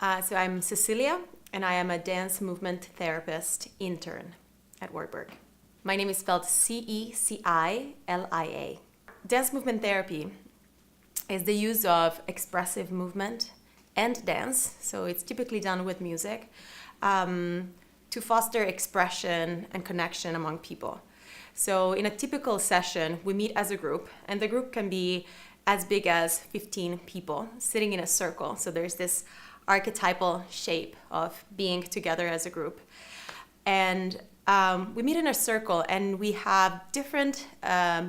So I'm Cecilia, and I am a dance movement therapist intern at Wartburg. My name is spelled Cecilia. Dance movement therapy is the use of expressive movement and dance, so it's typically done with music, to foster expression and connection among people. So in a typical session, we meet as a group, and the group can be as big as 15 people sitting in a circle. So there's this archetypal shape of being together as a group. And we meet in a circle, and we have different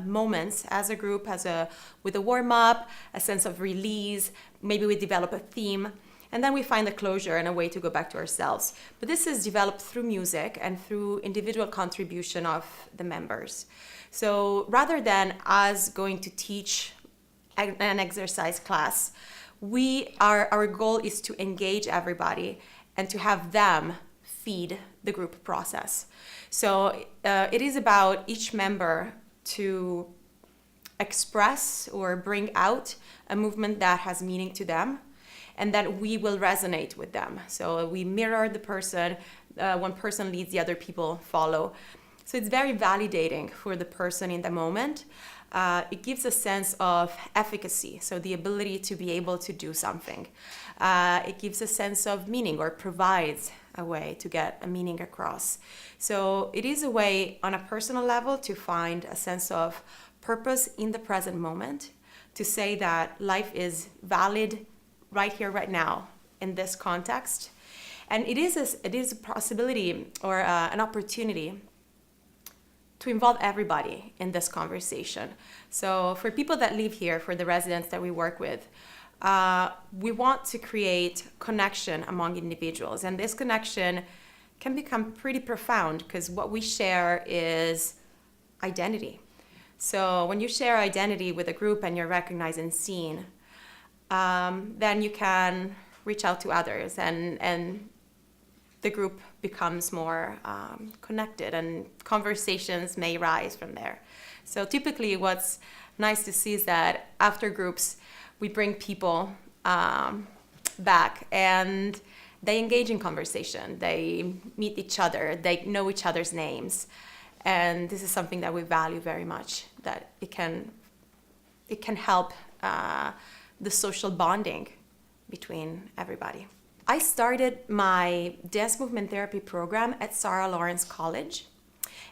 moments as a group, with a warm-up, a sense of release. Maybe we develop a theme, and then we find a closure and a way to go back to ourselves. But this is developed through music and through individual contribution of the members. So rather than us going to teach an exercise class, our goal is to engage everybody and to have them feed the group process. So it is about each member to express or bring out a movement that has meaning to them, and that we will resonate with them. So we mirror the person, one person leads, the other people follow. So it's very validating for the person in the moment. It gives a sense of efficacy, so the ability to be able to do something. It gives a sense of meaning, or provides a way to get a meaning across. So it is a way on a personal level to find a sense of purpose in the present moment, to say that life is valid right here, right now, in this context. And it is a possibility, or an opportunity to involve everybody in this conversation. So for people that live here, for the residents that we work with, we want to create connection among individuals. And this connection can become pretty profound, because what we share is identity. So when you share identity with a group and you're recognized and seen, then you can reach out to others, and the group becomes more connected, and conversations may rise from there. So typically what's nice to see is that after groups, we bring people back, and they engage in conversation. They meet each other, they know each other's names. And this is something that we value very much, that it can help the social bonding between everybody. I started my dance movement therapy program at Sarah Lawrence College,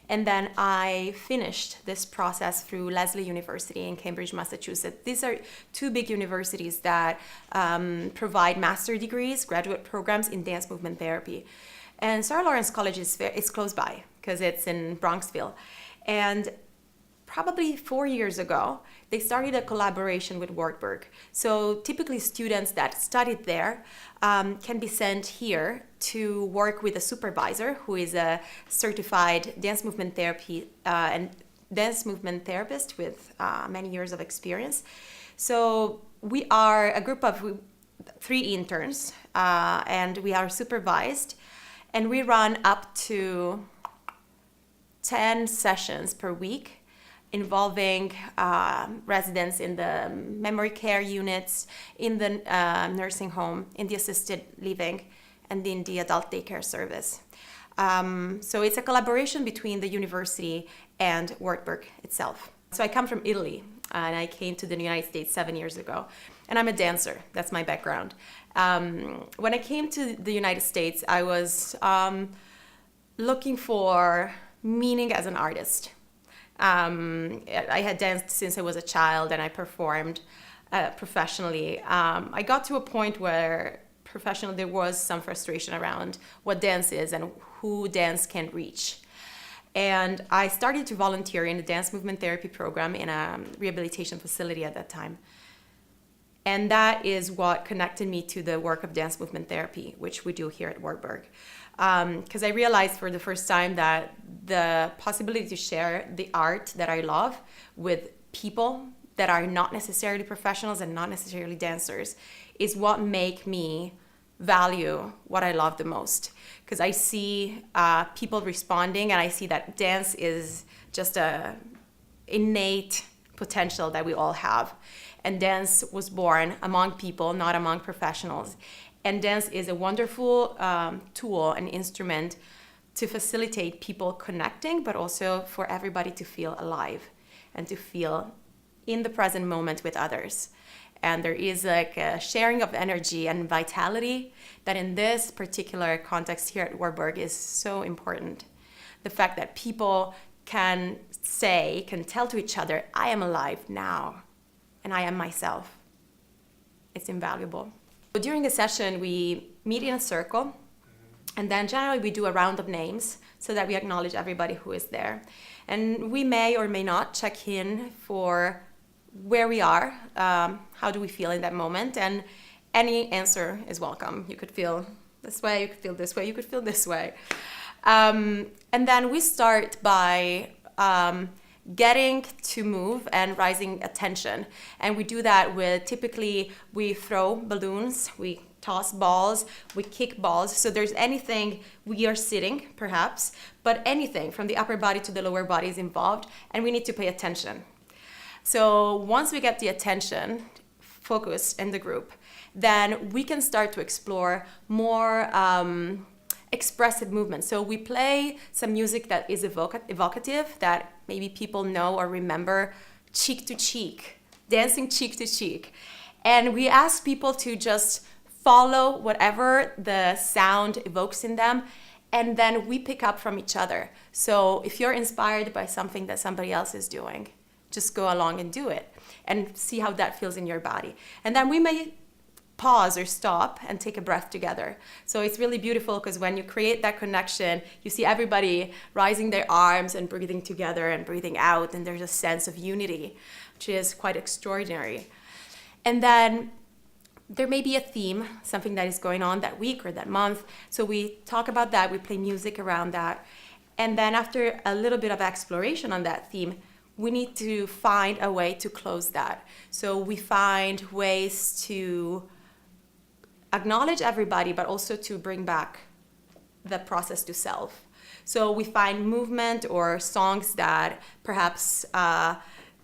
and then I finished this process through Lesley University in Cambridge, Massachusetts. These are two big universities that provide master degrees, graduate programs in dance movement therapy. And Sarah Lawrence College is close by, because it's in Bronxville. And probably 4 years ago, they started a collaboration with Wartburg. So typically students that studied there can be sent here to work with a supervisor who is a certified dance movement therapy and dance movement therapist with many years of experience. So we are a group of 3 interns, and we are supervised, and we run up to 10 sessions per week, involving residents in the memory care units, in the nursing home, in the assisted living, and in the adult daycare service. So it's a collaboration between the university and Wartburg itself. So I come from Italy, and I came to the United States 7 years ago, and I'm a dancer. That's my background. When I came to the United States, I was looking for meaning as an artist. I had danced since I was a child, and I performed professionally. I got to a point where professionally there was some frustration around what dance is and who dance can reach. And I started to volunteer in a dance movement therapy program in a rehabilitation facility at that time. And that is what connected me to the work of dance movement therapy, which we do here at Wartburg. Because I realized for the first time that the possibility to share the art that I love with people that are not necessarily professionals and not necessarily dancers is what make me value what I love the most. Because I see people responding, and I see that dance is just a innate potential that we all have. And dance was born among people, not among professionals. And dance is a wonderful tool and instrument to facilitate people connecting, but also for everybody to feel alive and to feel in the present moment with others. And there is like a sharing of energy and vitality that in this particular context here at Warburg is so important. The fact that people can tell to each other, I am alive now, and I am myself. It's invaluable. During a session, we meet in a circle, and then generally we do a round of names so that we acknowledge everybody who is there. And we may or may not check in for where we are, how do we feel in that moment, and any answer is welcome. You could feel this way, you could feel this way, you could feel this way. And then we start by getting to move and rising attention. And we do that with, typically, we throw balloons, we toss balls, we kick balls. So there's anything, we are sitting perhaps, but anything from the upper body to the lower body is involved, and we need to pay attention. So once we get the attention focused in the group, then we can start to explore more expressive movement. So we play some music that is evocative, that maybe people know or remember, cheek to cheek, dancing cheek to cheek. And we ask people to just follow whatever the sound evokes in them, and then we pick up from each other. So if you're inspired by something that somebody else is doing, just go along and do it and see how that feels in your body. And then we may pause or stop and take a breath together. So it's really beautiful because when you create that connection, you see everybody rising their arms and breathing together and breathing out, and there's a sense of unity, which is quite extraordinary. And then there may be a theme, something that is going on that week or that month. So we talk about that, we play music around that. And then after a little bit of exploration on that theme, we need to find a way to close that. So we find ways to acknowledge everybody, but also to bring back the process to self. So we find movement or songs that perhaps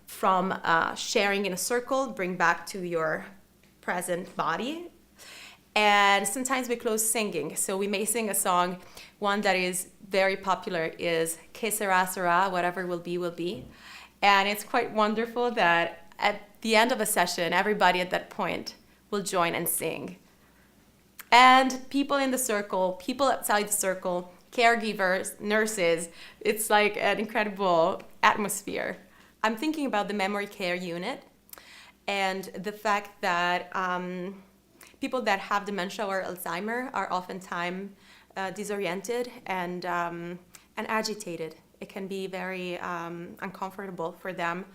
from sharing in a circle, bring back to your present body. And sometimes we close singing. So we may sing a song. One that is very popular is Que sera, sera, whatever will be, will be. And it's quite wonderful that at the end of a session, everybody at that point will join and sing. And people in the circle, people outside the circle, caregivers, nurses, it's like an incredible atmosphere. I'm thinking about the memory care unit and the fact that people that have dementia or Alzheimer are oftentimes disoriented and agitated. It can be very uncomfortable for them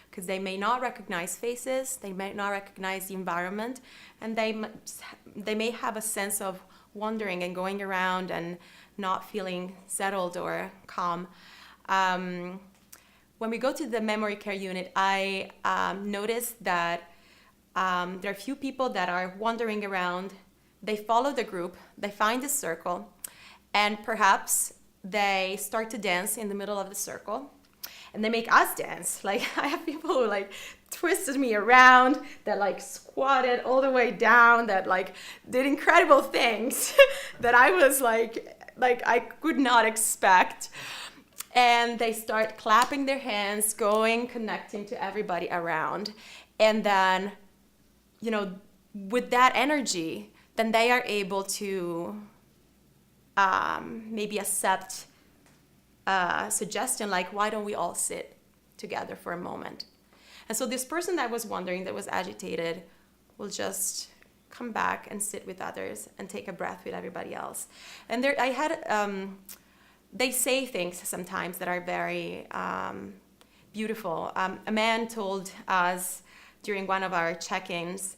because they may not recognize faces, they may not recognize the environment, and they may have a sense of wandering and going around and not feeling settled or calm. When we go to the memory care unit, I noticed that there are a few people that are wandering around. They follow the group, they find the circle, and perhaps they start to dance in the middle of the circle, and they make us dance. Like, I have people who like twisted me around, that like squatted all the way down, that like did incredible things that I was like I could not expect. And they start clapping their hands, going, connecting to everybody around. And then, you know, with that energy, then they are able to maybe accept a suggestion like, why don't we all sit together for a moment? And so this person that was wondering, that was agitated, will just come back and sit with others and take a breath with everybody else. And there, I had, they say things sometimes that are very beautiful. A man told us during one of our check-ins,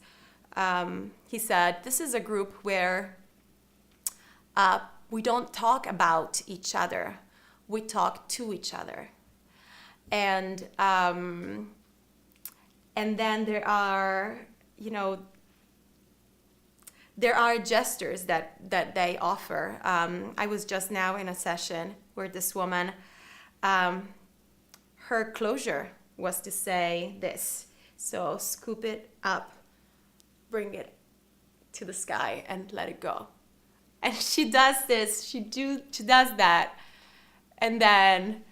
he said, this is a group where we don't talk about each other, we talk to each other. And then there are, you know, there are gestures that they offer. I was just now in a session where this woman, her closure was to say this. So scoop it up, bring it to the sky and let it go. And she does this, she does that, and then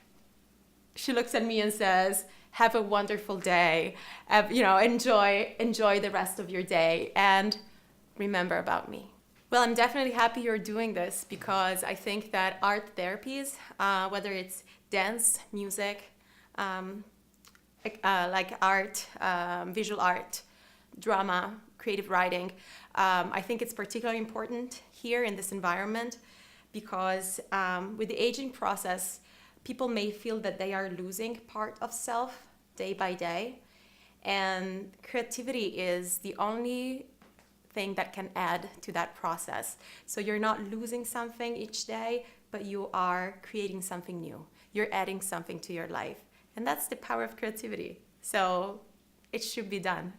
she looks at me and says, have a wonderful day, enjoy the rest of your day, and remember about me. Well, I'm definitely happy you're doing this, because I think that art therapies, whether it's dance, music, like art, visual art, drama, creative writing, I think it's particularly important here in this environment, because with the aging process, people may feel that they are losing part of self day by day, and creativity is the only thing that can add to that process. So you're not losing something each day, but you are creating something new. You're adding something to your life. And that's the power of creativity. So it should be done.